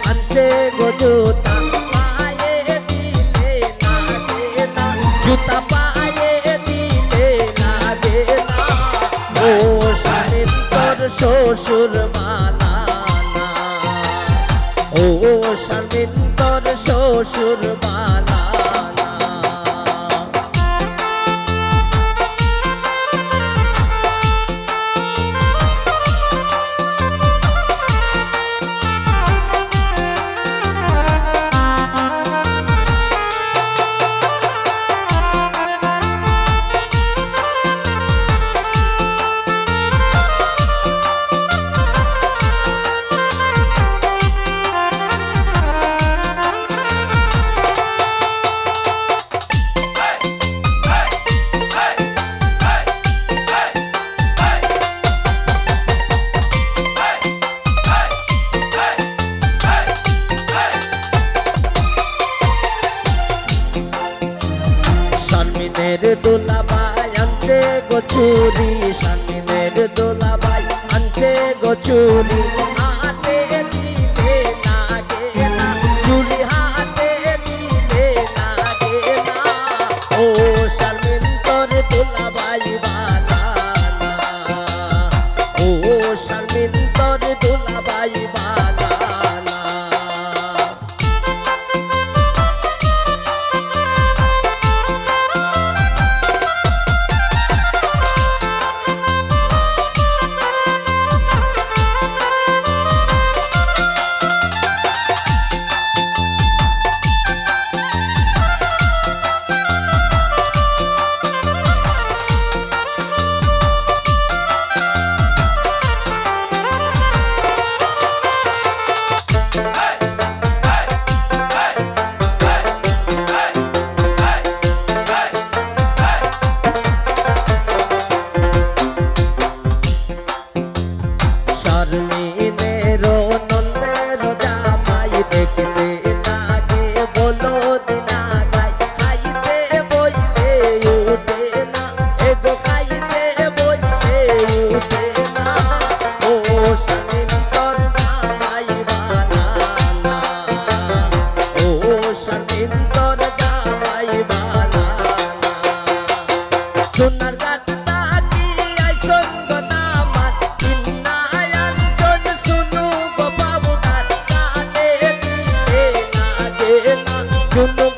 আনছে গো জুতা পায়ে দিলে লাগে না জুতা পায়ে দিলে লাগে না ও স্বামীর তোর শ্বশুর মানা না ও স্বামীর তোর শ্বশুর মানা শারমিনের দোলাবাই আনছে গো চুরি শারমিনের দোলাবাই আনছে গো চুরি হাতে দিলে লাগে না চুরি হাতে দিলে লাগে না ও শারমিন তোর দোলাবাই বালা না ও শারমিন তোর দোলাবাই বালা না শারমিনের নন্দের জামাই দেখতে লাগে বলো দিনা গাই খাইতে বইলে উঠে না এগো খাইতে বইলে উঠে না ও শারমিন তোর জামাই বানা না ও শারমিন তোর জামাই বানা না সোনার গাছ তাকি আইসন গো নামার Junub